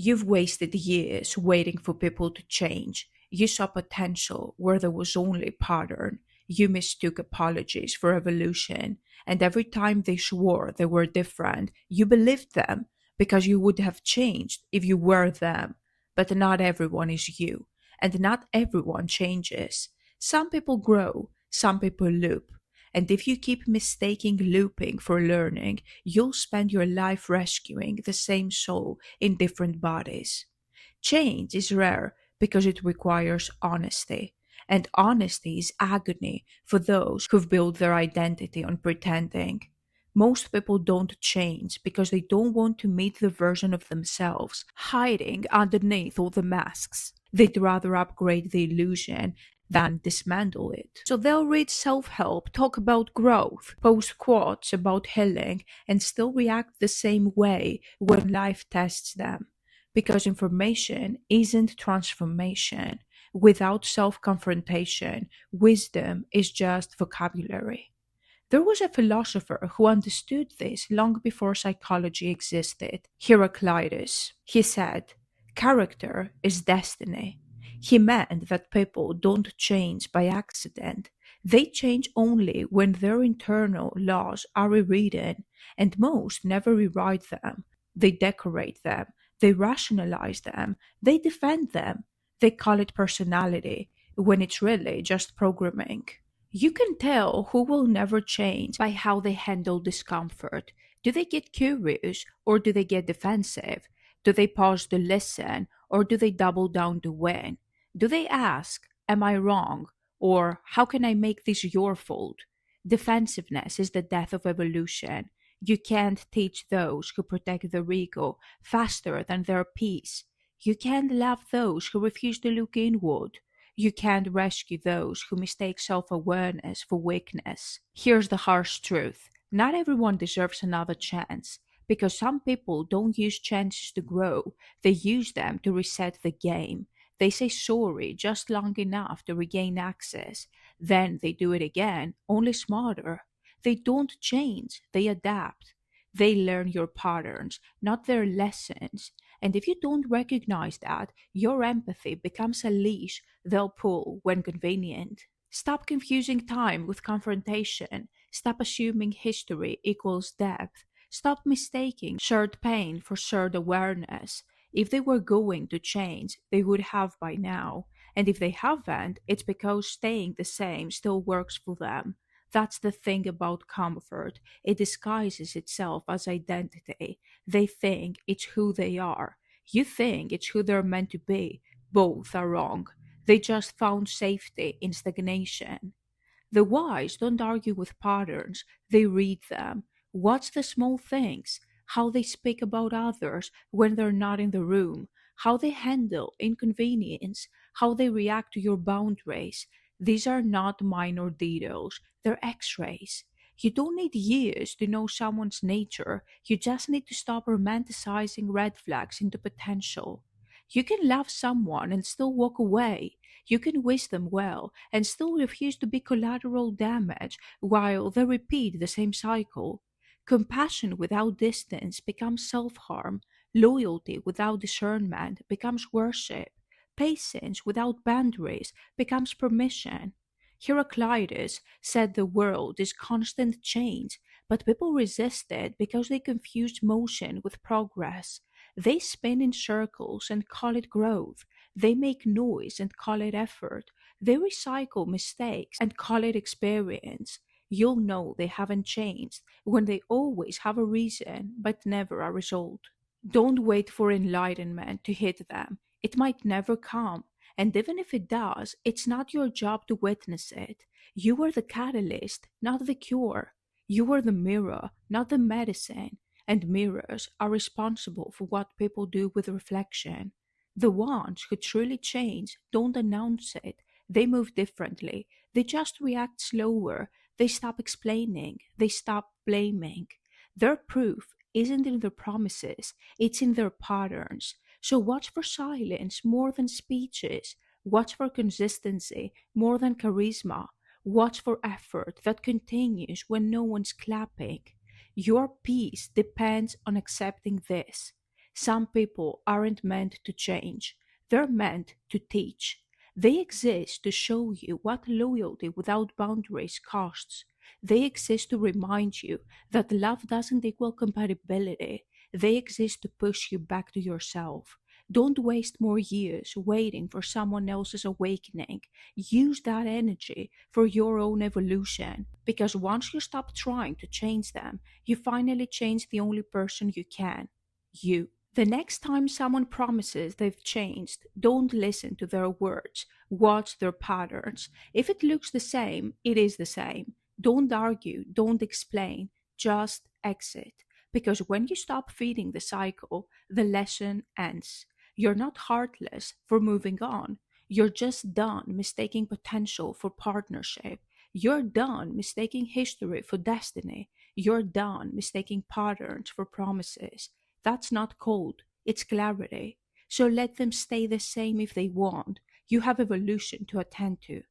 You've wasted years waiting for people to change. You saw potential where there was only pattern. You mistook apologies for evolution, and every time they swore they were different, you believed them because you would have changed if you were them. But not everyone is you, and not everyone changes. Some people grow, some people loop. And if you keep mistaking looping for learning, you'll spend your life rescuing the same soul in different bodies. Change is rare because it requires honesty. And honesty is agony for those who've built their identity on pretending. Most people don't change because they don't want to meet the version of themselves hiding underneath all the masks. They'd rather upgrade the illusion than dismantle it. So they'll read self help, talk about growth, post quotes about healing, and still react the same way when life tests them. Because information isn't transformation. Without self confrontation, wisdom is just vocabulary. There was a philosopher who understood this long before psychology existed, Heraclitus. He said, "Character is destiny." He meant that people don't change by accident. They change only when their internal laws are rewritten, and most never rewrite them. They decorate them, they rationalize them, they defend them. They call it personality, when it's really just programming. You can tell who will never change by how they handle discomfort. Do they get curious or do they get defensive? Do they pause to listen or do they double down to win? Do they ask, "Am I wrong?" or "How can I make this your fault?" Defensiveness is the death of evolution. You can't teach those who protect their ego faster than their peace. You can't love those who refuse to look inward. You can't rescue those who mistake self awareness for weakness. Here's the harsh truth: not everyone deserves another chance, because some people don't use chances to grow, they use them to reset the game. They say sorry just long enough to regain access. Then they do it again, only smarter. They don't change, they adapt. They learn your patterns, not their lessons. And if you don't recognize that, your empathy becomes a leash they'll pull when convenient. Stop confusing time with confrontation. Stop assuming history equals depth. Stop mistaking shared pain for shared awareness. If they were going to change, they would have by now. And if they haven't, it's because staying the same still works for them. That's the thing about comfort. It disguises itself as identity. They think it's who they are. You think it's who they're meant to be. Both are wrong. They just found safety in stagnation. The wise don't argue with patterns, they read them. Watch the small things, how they speak about others when they're not in the room, how they handle inconvenience, how they react to your boundaries. These are not minor details, they're x rays. You don't need years to know someone's nature, you just need to stop romanticizing red flags into potential. You can love someone and still walk away. You can wish them well and still refuse to be collateral damage while they repeat the same cycle. Compassion without distance becomes self harm. Loyalty without discernment becomes worship. Patience without boundaries becomes permission. Heraclitus said the world is constant change, but people resist it because they confuse motion with progress. They spin in circles and call it growth. They make noise and call it effort. They recycle mistakes and call it experience. You'll know they haven't changed when they always have a reason but never a result. Don't wait for enlightenment to hit them. It might never come. And even if it does, it's not your job to witness it. You are the catalyst, not the cure. You are the mirror, not the medicine. And mirrors are responsible for what people do with reflection. The ones who truly change don't announce it. They move differently. They just react slower. They stop explaining. They stop blaming. Their proof isn't in their promises, it's in their patterns. So watch for silence more than speeches. Watch for consistency more than charisma. Watch for effort that continues when no one's clapping. Your peace depends on accepting this. Some people aren't meant to change, they're meant to teach. They exist to show you what loyalty without boundaries costs. They exist to remind you that love doesn't equal compatibility. They exist to push you back to yourself. Don't waste more years waiting for someone else's awakening. Use that energy for your own evolution. Because once you stop trying to change them, you finally change the only person you can, you. The next time someone promises they've changed, don't listen to their words, watch their patterns. If it looks the same, it is the same. Don't argue, don't explain, just exit. Because when you stop feeding the cycle, the lesson ends. You're not heartless for moving on. You're just done mistaking potential for partnership. You're done mistaking history for destiny. You're done mistaking patterns for promises. That's not cold, it's clarity. So let them stay the same if they want. You have evolution to attend to.